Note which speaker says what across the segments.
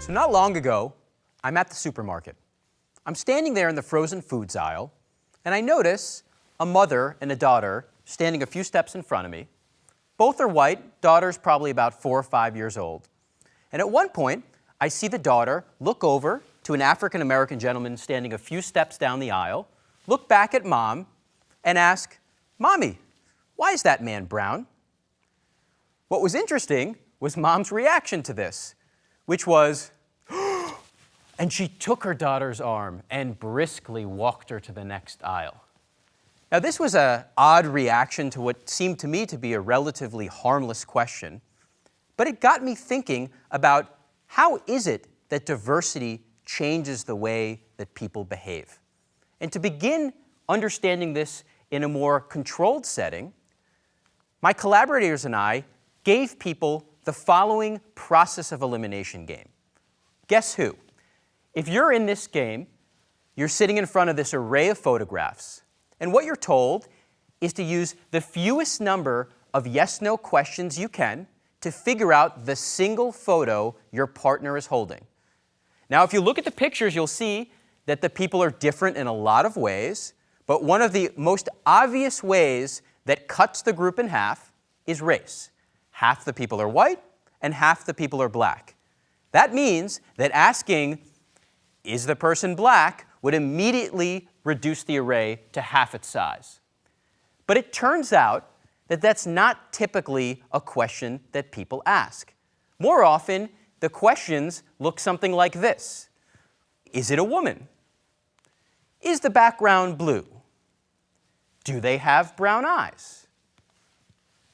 Speaker 1: So not long ago, I'm at the supermarket. I'm standing there in the frozen foods aisle, and I notice a mother and a daughter standing a few steps in front of me. Both are white. Daughter's probably about 4 or 5 years old. And at one point, I see the daughter look over to an African-American gentleman standing a few steps down the aisle, look back at Mom, and ask, "Mommy, why is that man brown?" What was interesting was Mom's reaction to this, which was, and she took her daughter's arm and briskly walked her to the next aisle. Now, this was an odd reaction to what seemed to me to be a relatively harmless question, but it got me thinking about how is it that diversity changes the way that people behave. And to begin understanding this in a more controlled setting, my collaborators and I gave people the following process of elimination game. Guess who? If you're in this game, you're sitting in front of this array of photographs, and what you're told is to use the fewest number of yes-no questions you can to figure out the single photo your partner is holding. Now, if you look at the pictures, you'll see that the people are different in a lot of ways, but one of the most obvious ways that cuts the group in half is race. Half the people are white, and half the people are black. That means that asking, "Is the person black?" would immediately reduce the array to half its size. But it turns out that that's not typically a question that people ask. More often, the questions look something like this. Is it a woman? Is the background blue? Do they have brown eyes?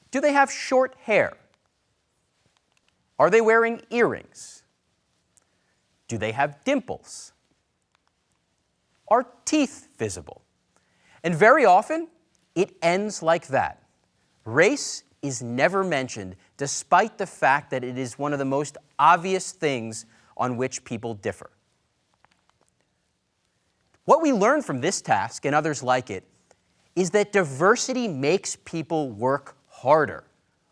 Speaker 1: Do they have short hair? Are they wearing earrings? Do they have dimples? Are teeth visible? And very often, it ends like that. Race is never mentioned, despite the fact that it is one of the most obvious things on which people differ. What we learn from this task, and others like it, is that diversity makes people work harder.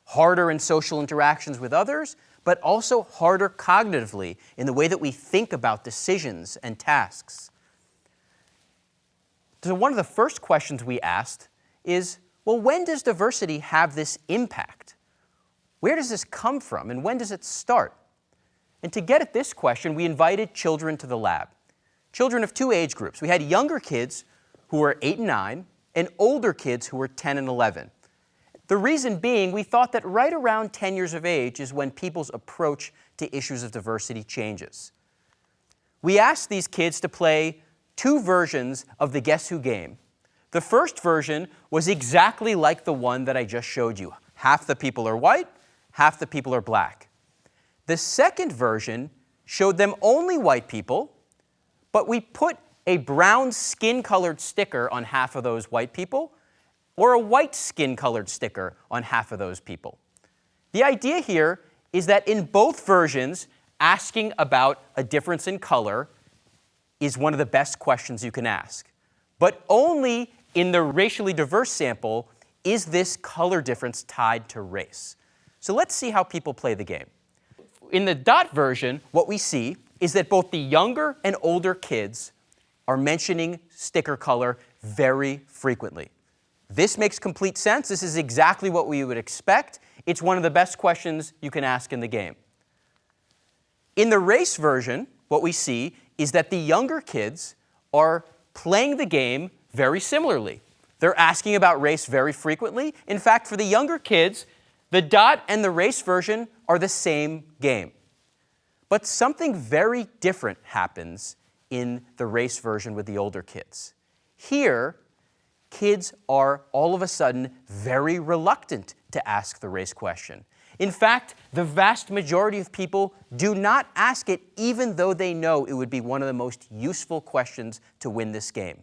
Speaker 1: Harder in social interactions with others, but also harder cognitively in the way that we think about decisions and tasks. So one of the first questions we asked is, well, when does diversity have this impact? Where does this come from, and when does it start? And to get at this question, we invited children to the lab. Children of two age groups. We had younger kids who were 8 and 9, and older kids who were 10 and 11. The reason being, we thought that right around 10 years of age is when people's approach to issues of diversity changes. We asked these kids to play 2 versions of the Guess Who game. The first version was exactly like the one that I just showed you. Half the people are white, half the people are black. The second version showed them only white people, but we put a brown skin-colored sticker on half of those white people, or a white skin-colored sticker on half of those people. The idea here is that in both versions, asking about a difference in color is one of the best questions you can ask. But only in the racially diverse sample is this color difference tied to race. So let's see how people play the game. In the dot version, what we see is that both the younger and older kids are mentioning sticker color very frequently. This makes complete sense. This is exactly what we would expect. It's one of the best questions you can ask in the game. In the race version, what we see is that the younger kids are playing the game very similarly. They're asking about race very frequently. In fact, for the younger kids, the dot and the race version are the same game. But something very different happens in the race version with the older kids. Here, kids are all of a sudden very reluctant to ask the race question. In fact, the vast majority of people do not ask it even though they know it would be one of the most useful questions to win this game.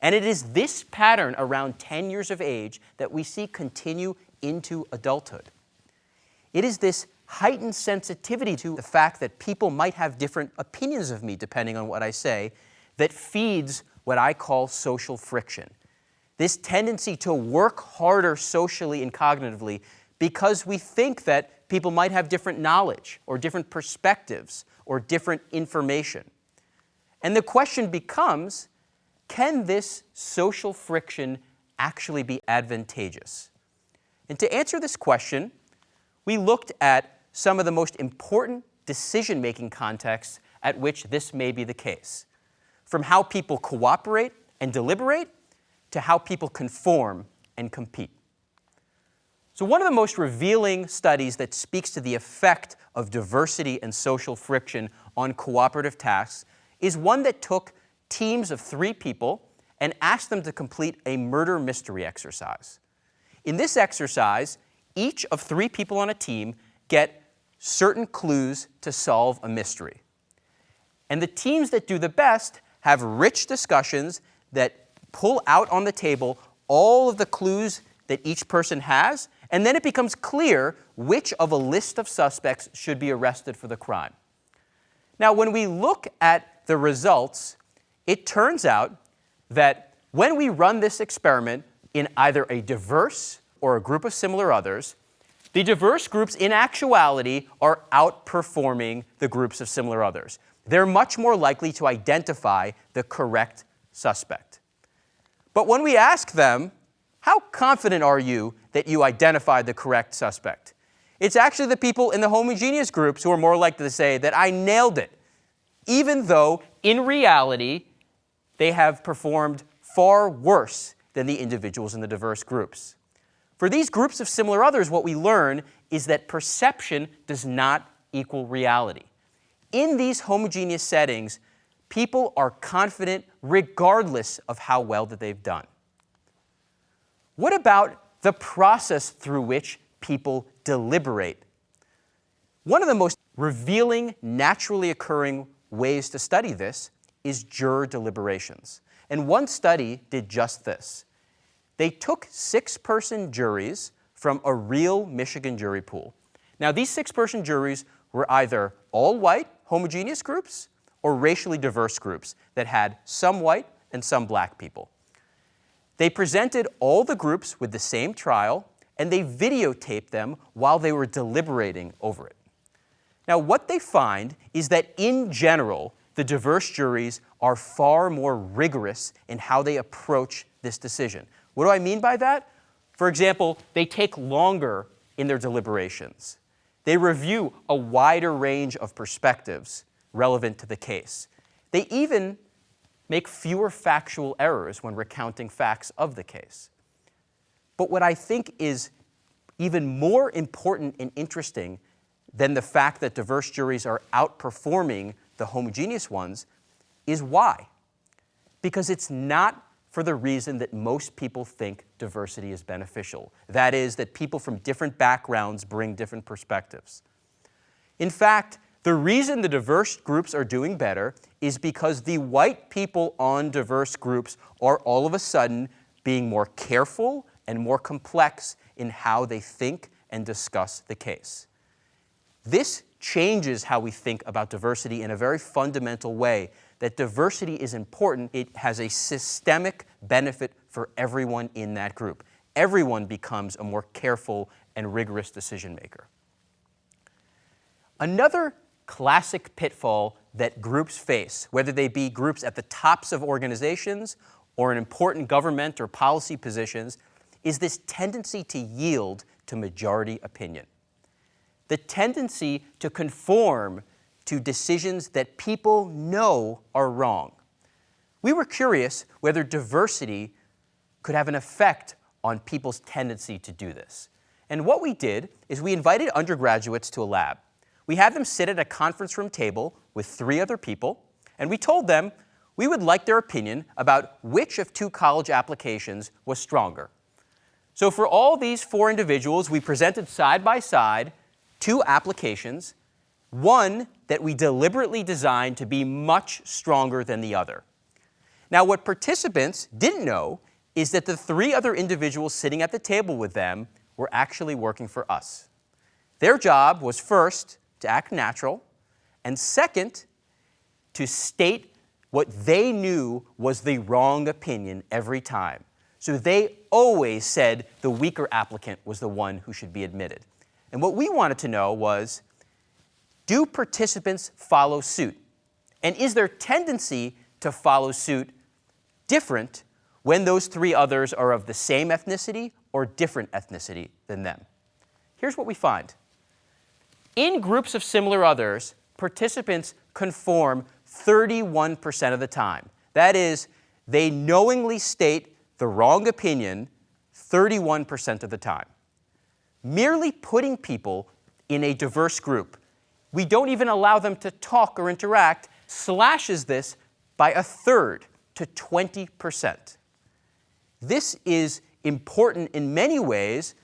Speaker 1: And it is this pattern around 10 years of age that we see continue into adulthood. It is this heightened sensitivity to the fact that people might have different opinions of me depending on what I say that feeds what I call social friction. This tendency to work harder socially and cognitively because we think that people might have different knowledge or different perspectives or different information. And the question becomes, can this social friction actually be advantageous? And to answer this question, we looked at some of the most important decision-making contexts at which this may be the case, from how people cooperate and deliberate to how people conform and compete. So one of the most revealing studies that speaks to the effect of diversity and social friction on cooperative tasks is one that took teams of 3 people and asked them to complete a murder mystery exercise. In this exercise, each of 3 people on a team get certain clues to solve a mystery. And the teams that do the best have rich discussions that pull out on the table all of the clues that each person has, and then it becomes clear which of a list of suspects should be arrested for the crime. Now, when we look at the results, it turns out that when we run this experiment in either a diverse or a group of similar others, the diverse groups in actuality are outperforming the groups of similar others. They're much more likely to identify the correct suspect. But when we ask them, how confident are you that you identified the correct suspect? It's actually the people in the homogeneous groups who are more likely to say that I nailed it, even though in reality they have performed far worse than the individuals in the diverse groups. For these groups of similar others, what we learn is that perception does not equal reality. In these homogeneous settings, people are confident regardless of how well that they've done. What about the process through which people deliberate? One of the most revealing, naturally occurring ways to study this is juror deliberations. And one study did just this. They took 6-person juries from a real Michigan jury pool. Now, these 6-person juries were either all white, homogeneous groups, or racially diverse groups that had some white and some black people. They presented all the groups with the same trial, and they videotaped them while they were deliberating over it. Now, what they find is that in general, the diverse juries are far more rigorous in how they approach this decision. What do I mean by that? For example, they take longer in their deliberations. They review a wider range of perspectives relevant to the case. They even make fewer factual errors when recounting facts of the case. But what I think is even more important and interesting than the fact that diverse juries are outperforming the homogeneous ones is why. Because it's not for the reason that most people think diversity is beneficial. That is, that people from different backgrounds bring different perspectives. In fact, the reason the diverse groups are doing better is because the white people on diverse groups are all of a sudden being more careful and more complex in how they think and discuss the case. This changes how we think about diversity in a very fundamental way, that diversity is important. It has a systemic benefit for everyone in that group. Everyone becomes a more careful and rigorous decision maker. Another classic pitfall that groups face, whether they be groups at the tops of organizations or in important government or policy positions, is this tendency to yield to majority opinion. The tendency to conform to decisions that people know are wrong. We were curious whether diversity could have an effect on people's tendency to do this. And what we did is we invited undergraduates to a lab. We had them sit at a conference room table with 3 other people, and we told them we would like their opinion about which of 2 college applications was stronger. So for all these 4 individuals, we presented side by side 2 applications, one that we deliberately designed to be much stronger than the other. Now, what participants didn't know is that the 3 other individuals sitting at the table with them were actually working for us. Their job was first to act natural, and second, to state what they knew was the wrong opinion every time. So they always said the weaker applicant was the one who should be admitted. And what we wanted to know was, do participants follow suit? And is their tendency to follow suit different when those three others are of the same ethnicity or different ethnicity than them? Here's what we find. In groups of similar others, participants conform 31% of the time. That is, they knowingly state the wrong opinion 31% of the time. Merely putting people in a diverse group, we don't even allow them to talk or interact, slashes this by a third to 20%. This is important in many ways,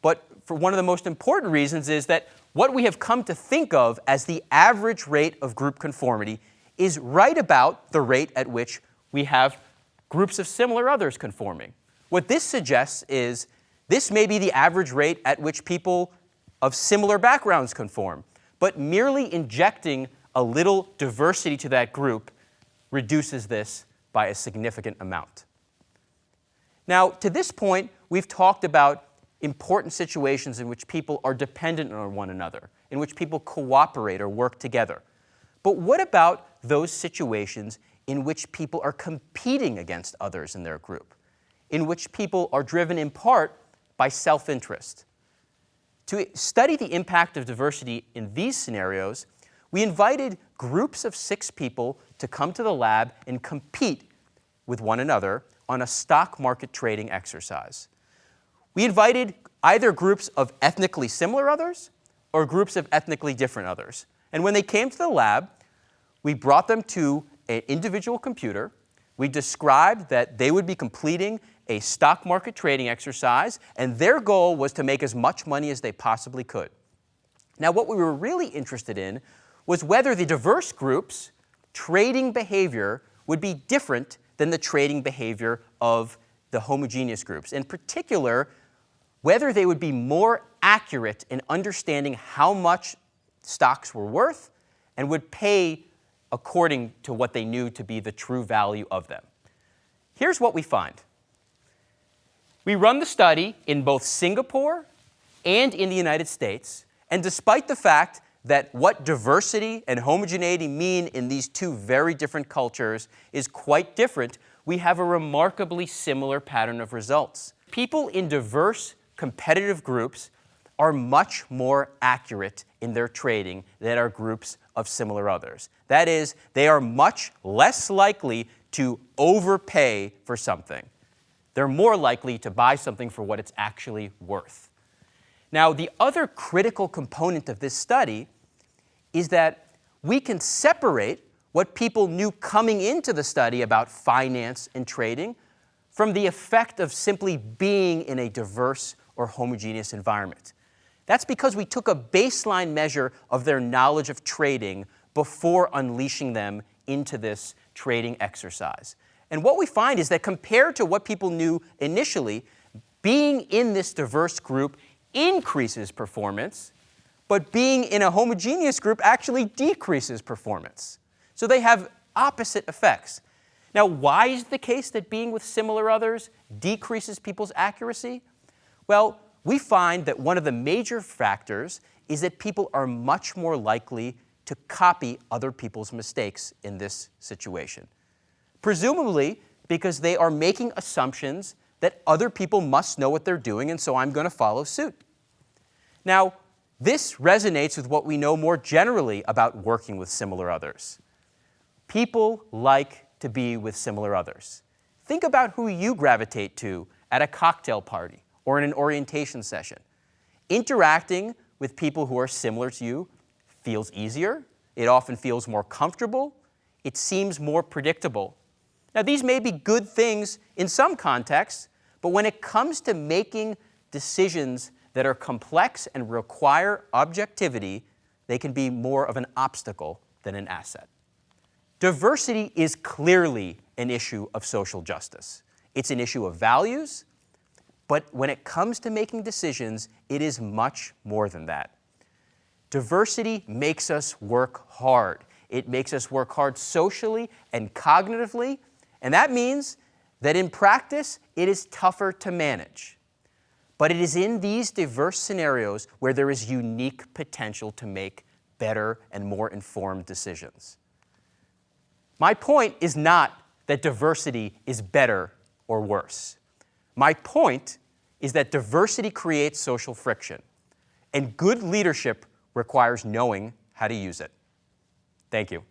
Speaker 1: but for one of the most important reasons is that what we have come to think of as the average rate of group conformity is right about the rate at which we have groups of similar others conforming. What this suggests is this may be the average rate at which people of similar backgrounds conform, but merely injecting a little diversity to that group reduces this by a significant amount. Now, to this point, we've talked about important situations in which people are dependent on one another, in which people cooperate or work together. But what about those situations in which people are competing against others in their group, in which people are driven in part by self-interest? To study the impact of diversity in these scenarios, we invited groups of 6 people to come to the lab and compete with one another on a stock market trading exercise. We invited either groups of ethnically similar others or groups of ethnically different others. And when they came to the lab, we brought them to an individual computer. We described that they would be completing a stock market trading exercise, and their goal was to make as much money as they possibly could. Now, what we were really interested in was whether the diverse groups' trading behavior would be different than the trading behavior of the homogeneous groups. In particular, whether they would be more accurate in understanding how much stocks were worth and would pay according to what they knew to be the true value of them. Here's what we find. We run the study in both Singapore and in the United States, and despite the fact that what diversity and homogeneity mean in these two very different cultures is quite different, we have a remarkably similar pattern of results. People in diverse competitive groups are much more accurate in their trading than are groups of similar others. That is, they are much less likely to overpay for something. They're more likely to buy something for what it's actually worth. Now, the other critical component of this study is that we can separate what people knew coming into the study about finance and trading from the effect of simply being in a diverse or homogeneous environment. That's because we took a baseline measure of their knowledge of trading before unleashing them into this trading exercise. And what we find is that compared to what people knew initially, being in this diverse group increases performance, but being in a homogeneous group actually decreases performance. So they have opposite effects. Now, why is it the case that being with similar others decreases people's accuracy? Well, we find that one of the major factors is that people are much more likely to copy other people's mistakes in this situation. Presumably because they are making assumptions that other people must know what they're doing, and so I'm going to follow suit. Now, this resonates with what we know more generally about working with similar others. People like to be with similar others. Think about who you gravitate to at a cocktail party or in an orientation session. Interacting with people who are similar to you feels easier. It often feels more comfortable. It seems more predictable. Now, these may be good things in some contexts, but when it comes to making decisions that are complex and require objectivity, they can be more of an obstacle than an asset. Diversity is clearly an issue of social justice. It's an issue of values, but when it comes to making decisions, it is much more than that. Diversity makes us work hard. It makes us work hard socially and cognitively, and that means that in practice, it is tougher to manage. But it is in these diverse scenarios where there is unique potential to make better and more informed decisions. My point is not that diversity is better or worse. My point is that diversity creates social friction, and good leadership requires knowing how to use it. Thank you.